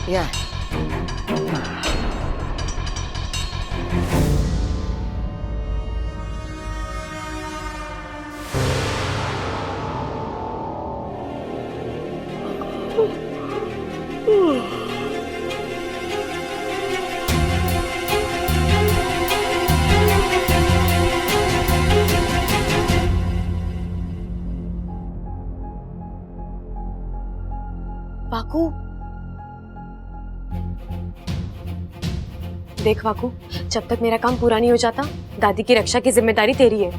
या वाकू, देख वाकू, जब तक मेरा काम पूरा नहीं हो जाता दादी की रक्षा की जिम्मेदारी तेरी है।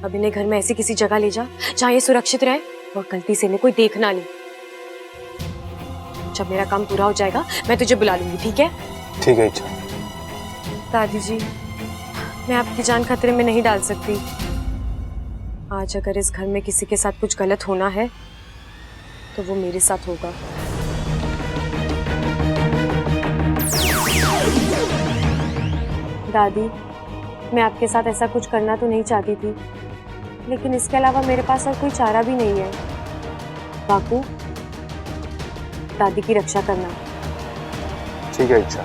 अब इन्हें घर में ऐसी किसी जगह ले जा जहाँ ये सुरक्षित रहे और गलती से इन्हें कोई देख ना ले। जब मेरा काम पूरा हो जाएगा मैं तुझे बुला लूंगी, ठीक है? ठीक है इच्छा। दादी जी, मैं आपकी जान खतरे में नहीं डाल सकती। आज अगर इस घर में किसी के साथ कुछ गलत होना है तो वो मेरे साथ होगा। दादी, मैं आपके साथ ऐसा कुछ करना तो नहीं चाहती थी, लेकिन इसके अलावा मेरे पास और कोई चारा भी नहीं है। बाकू, दादी की रक्षा करना। ठीक है इच्छा।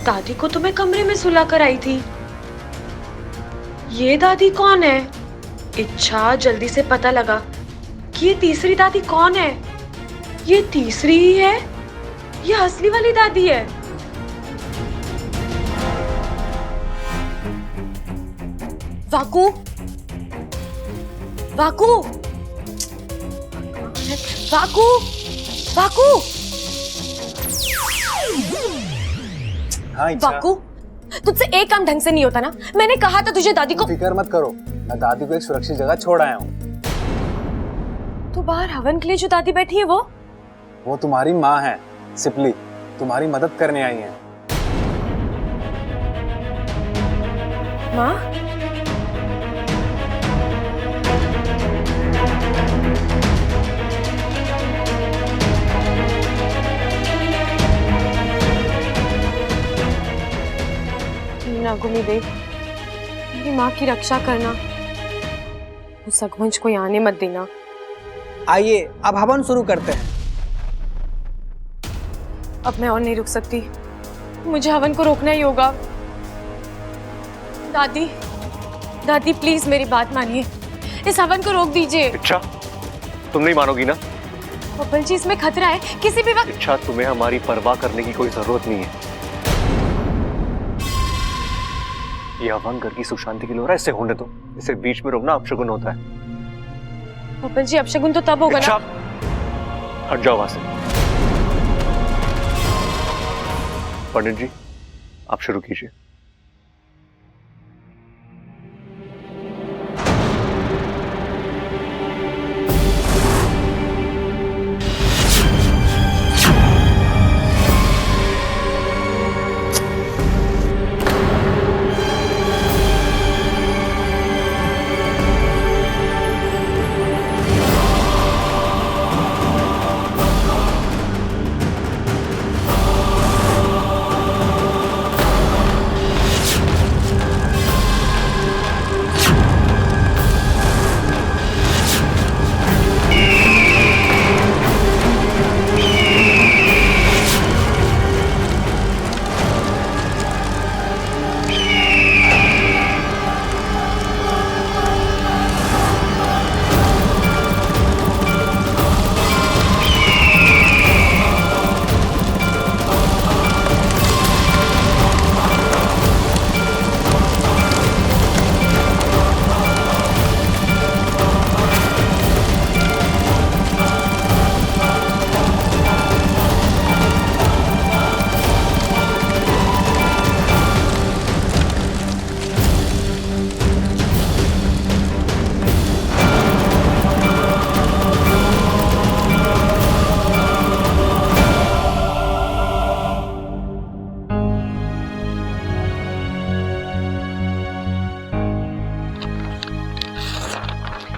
दादी को तो मैं कमरे में सुला कर आई थी। ये दादी कौन है? इच्छा, जल्दी से पता लगा कि ये तीसरी दादी कौन है। ये तीसरी ही है, ये असली वाली दादी है। वाकू, वाकू, वाकू, वाकू, हाँ इच्छा। वाकू, तुझसे एक काम ढंग से नहीं होता ना। मैंने कहा था तुझे दादी को। फिक्र मत करो, मैं दादी को एक सुरक्षित जगह छोड़ आया हूँ। तो बाहर हवन के लिए जो दादी बैठी है वो तुम्हारी माँ है, सिपली, तुम्हारी मदद करने आई है। माँ? नागुमी देव, मेरी माँ की रक्षा करना। उस रघुवंश को यहाँ आने मत देना। आइए अब हवन शुरू करते हैं। अब मैं और नहीं रुक सकती, मुझे हवन को रोकना ही होगा। दादी, दादी प्लीज मेरी बात मानिए, इस हवन को रोक दीजिए। इच्छा, तुम नहीं मानोगी ना? बब्बल जी, इसमें खतरा है, किसी भी वक्त। इच्छा, तुम्हें हमारी परवाह करने की कोई जरूरत नहीं है। ये हवन घर की सुशांति के लिए हो रहा है, इसे होने दो। इसे बीच में रोकना अपशगुन होता है। बब्बल जी, अपशगुन तो तब होगा इच्छा, ना। हट जाओ वहां से। पंडित जी, आप शुरू कीजिए।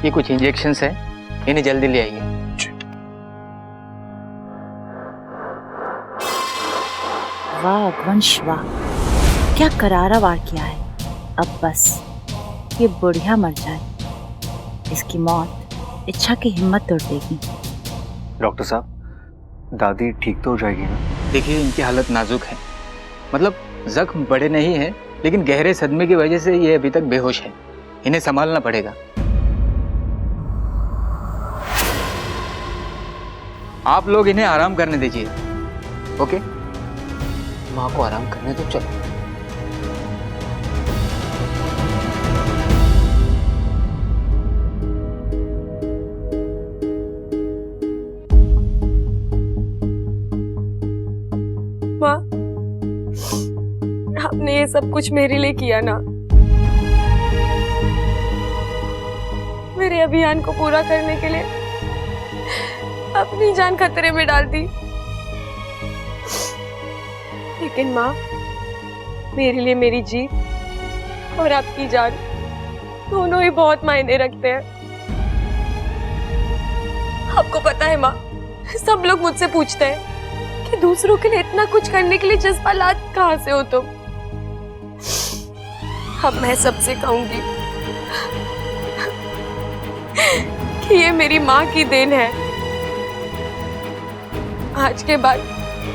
ये कुछ इंजेक्शंस है, इन्हें जल्दी ले आइए। वाह अगवंश वाह, क्या करारा वार किया है। अब बस ये बुढ़िया मर जाए, इसकी मौत इच्छा की हिम्मत तोड़ देगी। डॉक्टर साहब, दादी ठीक तो हो जाएगी ना? देखिए, इनकी हालत नाजुक है, मतलब जख्म बड़े नहीं हैं, लेकिन गहरे सदमे की वजह से ये अभी तक बेहोश है। इन्हें संभालना पड़ेगा। आप लोग इन्हें आराम करने दीजिए। ओके, माँ को आराम करने दो। चलो। माँ, आपने ये सब कुछ मेरे लिए किया ना। मेरे अभियान को पूरा करने के लिए अपनी जान खतरे में डाल दी। लेकिन माँ, मेरे लिए मेरी जीत और आपकी जान दोनों ही बहुत मायने रखते हैं। आपको पता है माँ, सब लोग मुझसे पूछते हैं कि दूसरों के लिए इतना कुछ करने के लिए जज्बात कहाँ से हो तुम। अब मैं सबसे कहूंगी कि ये मेरी माँ की देन है। आज के बाद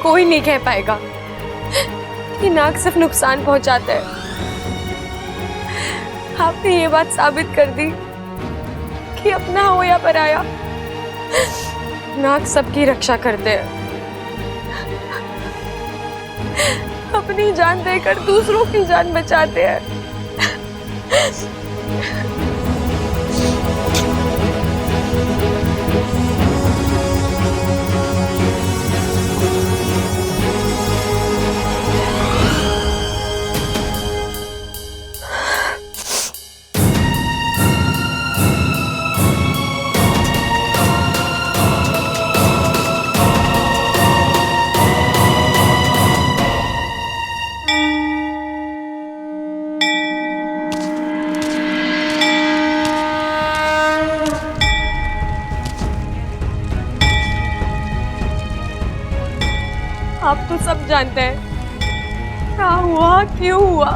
कोई नहीं कह पाएगा कि नाक सिर्फ नुकसान पहुंचाता है। आपने ये बात साबित कर दी कि अपना हो या पराया, नाक सबकी रक्षा करते हैं। अपनी जान देकर दूसरों की जान बचाते हैं। आप तो सब जानते हैं क्या हुआ, क्यों हुआ,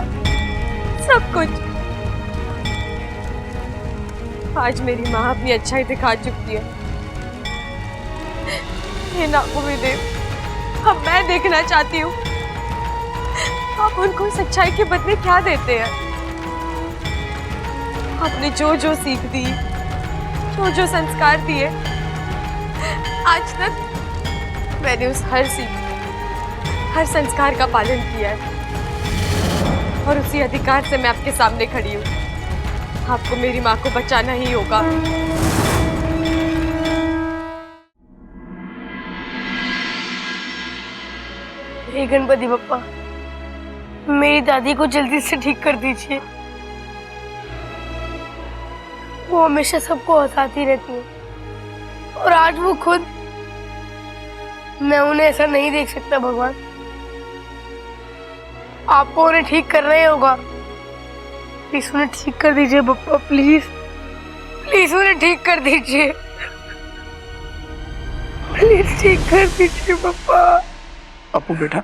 सब कुछ। आज मेरी माँ अपनी अच्छाई दिखा चुकी है। हे नागोविदेव, अब मैं देखना चाहती हूँ आप उनको सच्चाई के बदले क्या देते हैं। आपने जो जो सीख दी, जो जो संस्कार दिए, आज तक मैंने उस हर सीख, हर संस्कार का पालन किया है और उसी अधिकार से मैं आपके सामने खड़ी हूँ। आपको मेरी माँ को बचाना ही होगा। हे गणपति बप्पा, मेरी दादी को जल्दी से ठीक कर दीजिए। वो हमेशा सबको हंसाती रहती है और आज वो खुद। मैं उन्हें ऐसा नहीं देख सकता भगवान। आपको उन्हें ठीक करना ही होगा। प्लीज उन्हें ठीक कर दीजिए बप्पा, प्लीज प्लीज उन्हें ठीक कर दीजिए। प्लीज ठीक कर दीजिए बप्पा। अपू बेटा,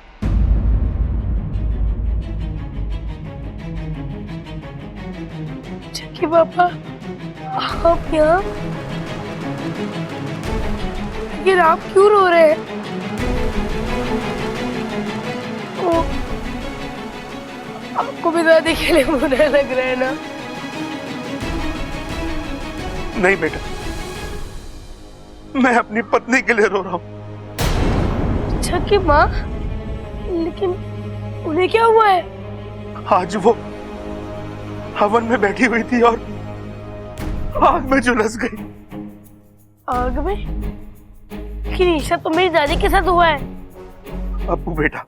चक्की पापा, आप यहाँ? लेकिन आप क्यों रो रहे हैं? आपको भी दादी के लिए बुरा लग रहा है ना? नहीं बेटा, मैं अपनी पत्नी के लिए रो रहा हूँ। अच्छा की माँ, लेकिन उन्हें क्या हुआ है? आज वो हवन में बैठी हुई थी और आग में झुलस गई। आग में? लेकिन ऐसा तो मेरी दादी के साथ हुआ है। अप्पू बेटा,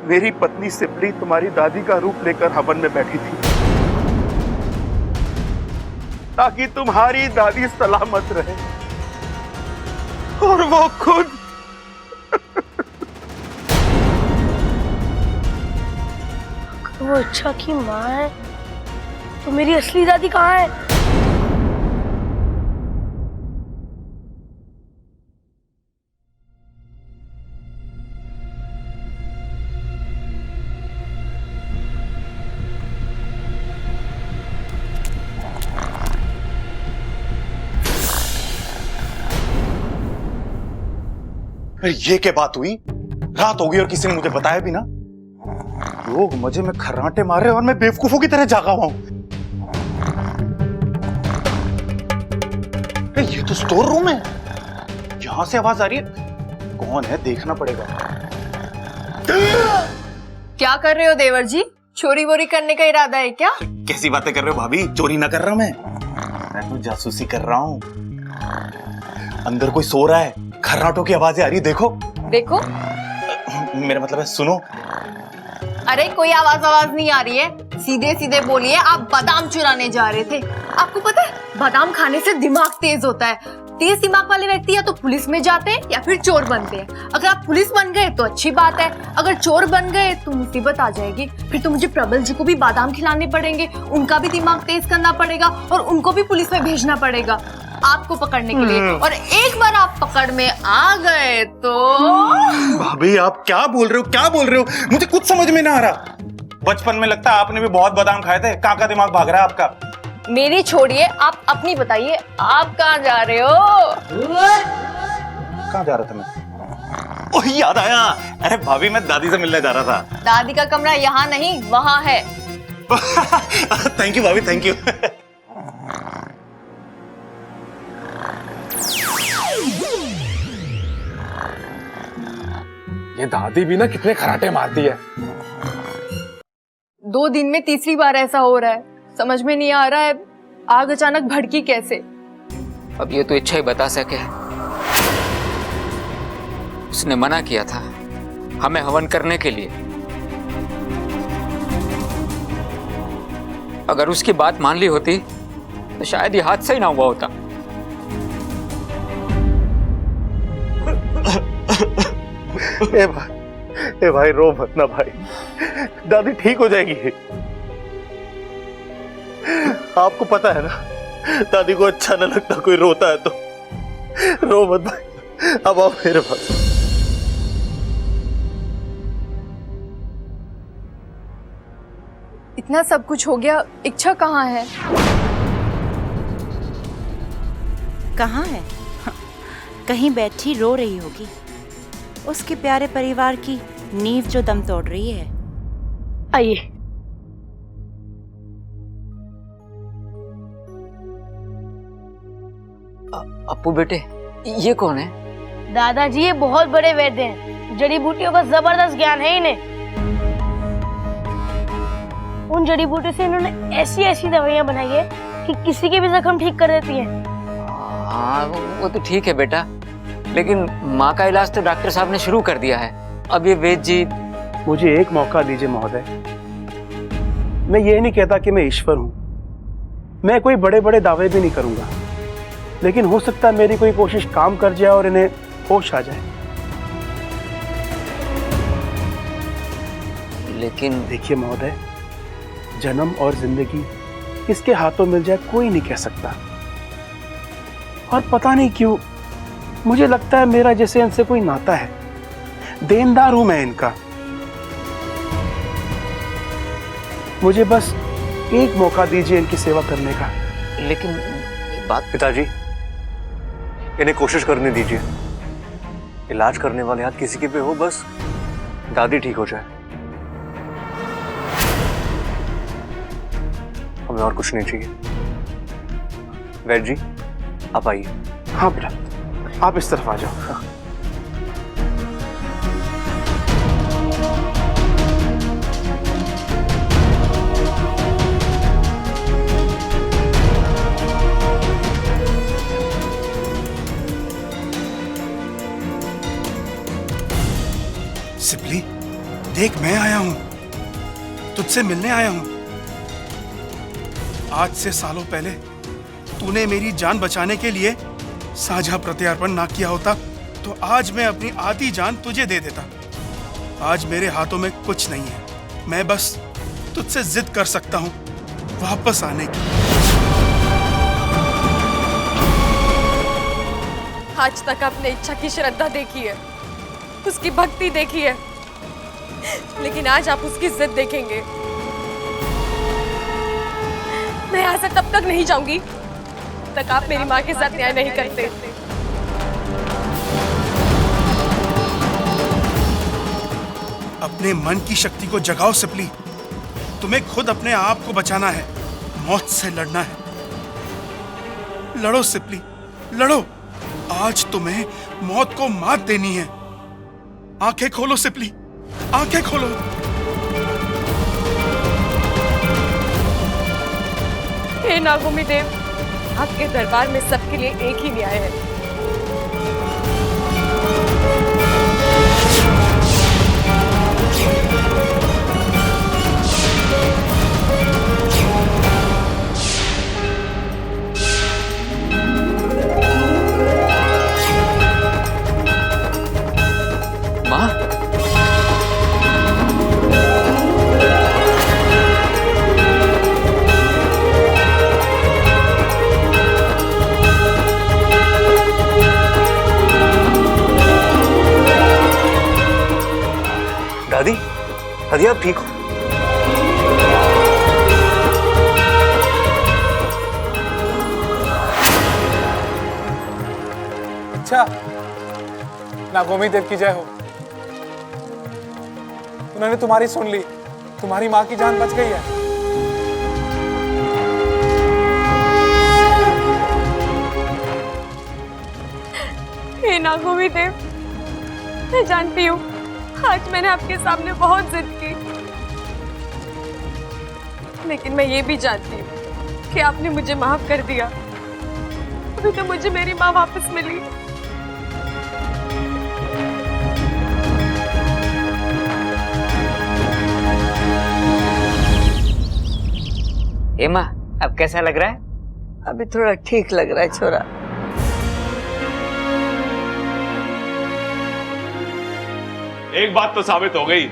मेरी पत्नी सिपली तुम्हारी दादी का रूप लेकर हवन में बैठी थी ताकि तुम्हारी दादी सलामत रहे, और वो खुद वो अच्छा की माँ है तो मेरी असली दादी कहाँ है? फिर ये क्या बात हुई? रात हो गई और किसी ने मुझे बताया भी ना। लोग मुझे में खर्राटे मार रहे और मैं बेवकूफों की तरह जागा हुआ हूं। ये तो स्टोर रूम है, यहां से आवाज आ रही है। कौन है देखना पड़ेगा। क्या कर रहे हो देवर जी? चोरी वोरी करने का इरादा है क्या? कैसी बातें कर रहे हो भाभी? चोरी ना कर रहा मैं तो जासूसी कर रहा हूं। अंदर कोई सो रहा है, खर्राटों की आवाजें आ रही है। देखो देखो। मेरा मतलब है सुनो। अरे कोई आवाज नहीं आ रही है, सीधे सीधे बोलिए। आप बादाम चुराने जा रहे थे। आपको पता है बादाम खाने से दिमाग तेज होता है। तेज दिमाग वाले व्यक्ति या तो पुलिस में जाते हैं या फिर चोर बनते हैं। अगर आप पुलिस बन गए तो अच्छी बात है, अगर चोर बन गए तो मुसीबत आ जाएगी। फिर तो मुझे प्रबल जी को भी बादाम खिलाने पड़ेंगे, उनका भी दिमाग तेज करना पड़ेगा और उनको भी पुलिस में भेजना पड़ेगा आपको पकड़ने के लिए। और एक बार आप पकड़ में आ गए तो भाभी आप क्या बोल रहे हो, क्या बोल रहे हो? मुझे कुछ समझ में ना आ रहा। बचपन में लगता है आपने भी बहुत बादाम खाए थे। कहाँ का दिमाग भाग रहा है आपका? मेरी छोड़िए, आप अपनी बताइए, आप कहाँ जा रहे हो? कहाँ जा रहा था मैं? ओह याद आया। अरे भाभी मैं दादी से मिलने जा रहा था। दादी का कमरा यहाँ नहीं वहाँ है। थैंक यू भाभी, थैंक यू। ये दादी भी ना कितने खराटे मारती है। 2 दिन में तीसरी बार ऐसा हो रहा है। समझ में नहीं आ रहा है आग अचानक भड़की कैसे। अब ये तो इच्छा ही बता सके। उसने मना किया था हमें हवन करने के लिए। अगर उसकी बात मान ली होती तो शायद ये हादसा ही ना हुआ होता। ए भाई रो मत ना भाई, दादी ठीक हो जाएगी। आपको पता है ना दादी को अच्छा न लगता कोई रोता है तो। रो मत भाई, अब आओ मेरे पास। इतना सब कुछ हो गया, इच्छा कहाँ है? कहाँ है? कहीं बैठी रो रही होगी। उसके प्यारे परिवार की नींव जो दम तोड़ रही है। आइए। अप्पू बेटे, ये कौन है? दादाजी ये बहुत बड़े वैद्य हैं। जड़ी बूटियों का जबरदस्त ज्ञान है इन्हें। उन जड़ी बूटियों से इन्होंने ऐसी ऐसी दवाइयां बनाई है कि किसी के भी जख्म ठीक कर देती हैं। हाँ वो तो ठीक है बेटा, लेकिन माँ का इलाज तो डॉक्टर साहब ने शुरू कर दिया है। अब ये वैद्य जी। मुझे एक मौका दीजिए महोदय। मैं ये नहीं कहता कि मैं ईश्वर हूं, मैं कोई बड़े बड़े दावे भी नहीं करूंगा, लेकिन हो सकता है मेरी कोई कोशिश काम कर जाए और इन्हें होश आ जाए। लेकिन देखिए महोदय, जन्म और जिंदगी किसके हाथों मिल जाए कोई नहीं कह सकता। और पता नहीं क्यों मुझे लगता है मेरा जैसे इनसे कोई नाता है। देनदार हूं मैं इनका। मुझे बस एक मौका दीजिए इनकी सेवा करने का। लेकिन बात पिताजी, इन्हें कोशिश करने दीजिए। इलाज करने वाले हाथ किसी के पे हो, बस दादी ठीक हो जाए। हमें और कुछ नहीं चाहिए। वैद्य जी आप आइए। हाँ बेटा, आप इस तरफ आ जाओ। सिपली, देख मैं आया हूं, तुझसे मिलने आया हूं। आज से सालों पहले तूने मेरी जान बचाने के लिए साझा प्रत्यार्पण ना किया होता तो आज मैं अपनी आधी जान तुझे दे देता। आज मेरे हाथों में कुछ नहीं है, मैं बस तुझसे जिद कर सकता हूं वापस आने की। आज तक आपने इच्छा की श्रद्धा देखी है, उसकी भक्ति देखी है, लेकिन आज आप उसकी जिद देखेंगे। मैं यहाँ से तब तक नहीं जाऊंगी तक आप मेरी माँ के साथ न्याय नहीं करते। अपने मन की शक्ति को जगाओ सिपली। तुम्हें खुद अपने आप को बचाना है, मौत से लड़ना है। लड़ो सिपली, लड़ो। आज तुम्हें मौत को मात देनी है। आंखें खोलो सिपली, आंखें खोलो। हे नागोमी देव, आपके दरबार में सबके लिए एक ही न्याय है। माँ, दादी, दादी आप ठीक हो? अच्छा, नागोमी देव की जय हो। उन्होंने तुम्हारी सुन ली, तुम्हारी माँ की जान बच गई है। हे नागोमी देव, मैं जानती हूँ आज मैंने आपके सामने बहुत जिद की, लेकिन मैं ये भी जानती हूँ कि आपने मुझे माफ कर दिया। अभी तो मुझे मेरी माँ वापस मिली। ए माँ, अब कैसा लग रहा है? अभी थोड़ा ठीक लग रहा है छोरा। एक बात तो साबित हो गई,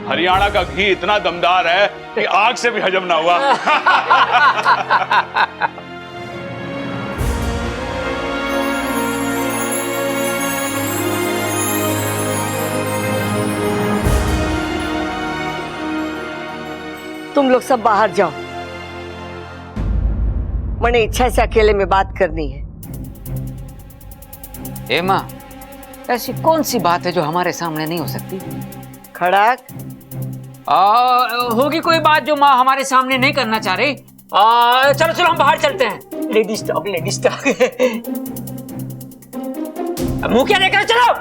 हरियाणा का घी इतना दमदार है कि आग से भी हजम ना हुआ। तुम लोग सब बाहर जाओ, मैंने इच्छा से अकेले में बात करनी है। ए माँ, ऐसी कौन सी बात है जो हमारे सामने नहीं हो सकती? खड़ाक, होगी कोई बात जो माँ हमारे सामने नहीं करना चाह रही? चलो चलो हम बाहर चलते हैं। Ladies talk, ladies talk. मुंह क्या लेकर चलो।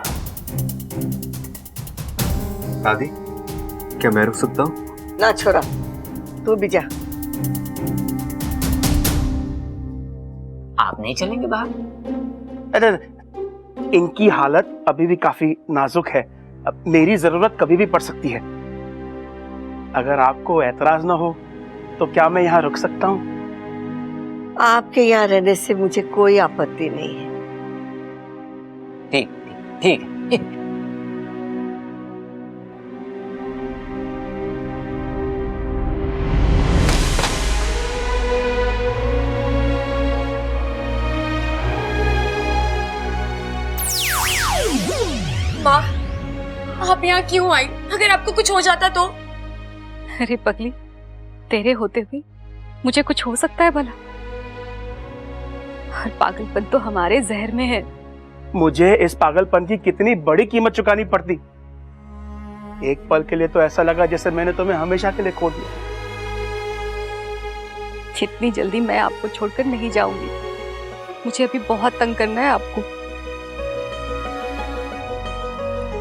दादी, क्या मैं रुक सकता हूँ? ना छोरा, तू भी जा। आप नहीं चलेंगे बाहर? अरे इनकी हालत अभी भी काफी नाजुक है, अब मेरी जरूरत कभी भी पड़ सकती है। अगर आपको ऐतराज ना हो तो क्या मैं यहाँ रुक सकता हूँ? आपके यहाँ रहने से मुझे कोई आपत्ति नहीं है। ठीक ठीक ठीक। माँ, आप यहाँ क्यों आई? अगर आपको कुछ हो जाता तो? अरे पगली, तेरे होते हुए मुझे कुछ हो सकता है भला? हर पागलपन तो हमारे जहर में है। मुझे इस पागलपन की कितनी बड़ी कीमत चुकानी पड़ती। एक पल के लिए तो ऐसा लगा जैसे मैंने तुम्हें हमेशा के लिए खो दिया। इतनी जल्दी मैं आपको छोड़कर नहीं जाऊंगी। मुझे अभी बहुत तंग करना है आपको।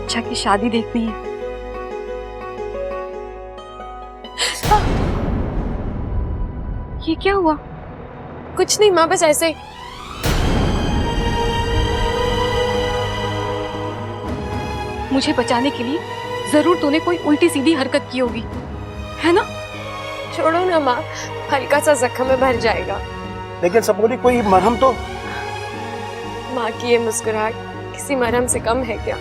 अच्छा की शादी देखनी है। ये क्या हुआ? कुछ नहीं माँ, बस ऐसे ही। मुझे बचाने के लिए जरूर तूने कोई उल्टी सीधी हरकत की होगी, है ना? छोड़ो ना माँ, हल्का सा जख्म में भर जाएगा। लेकिन सपोली कोई मरहम तो। माँ की ये मुस्कुराहट किसी मरहम से कम है क्या?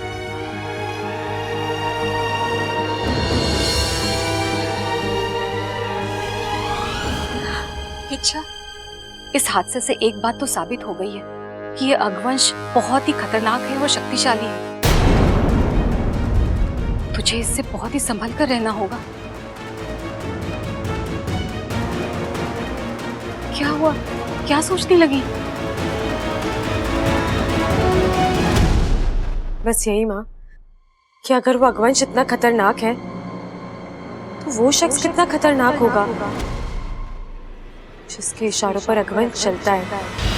अच्छा, इस हादसे से एक बात तो साबित हो गई है कि ये अगवंश बहुत ही खतरनाक है और शक्तिशाली है। तुझे इससे बहुत ही संभल कर रहना होगा। क्या हुआ? क्या सोचने लगी? बस यही माँ कि अगर वो अगवंश इतना खतरनाक है तो वो शख्स कितना खतरनाक होगा जिसके इशारों पर अगवंश चलता है।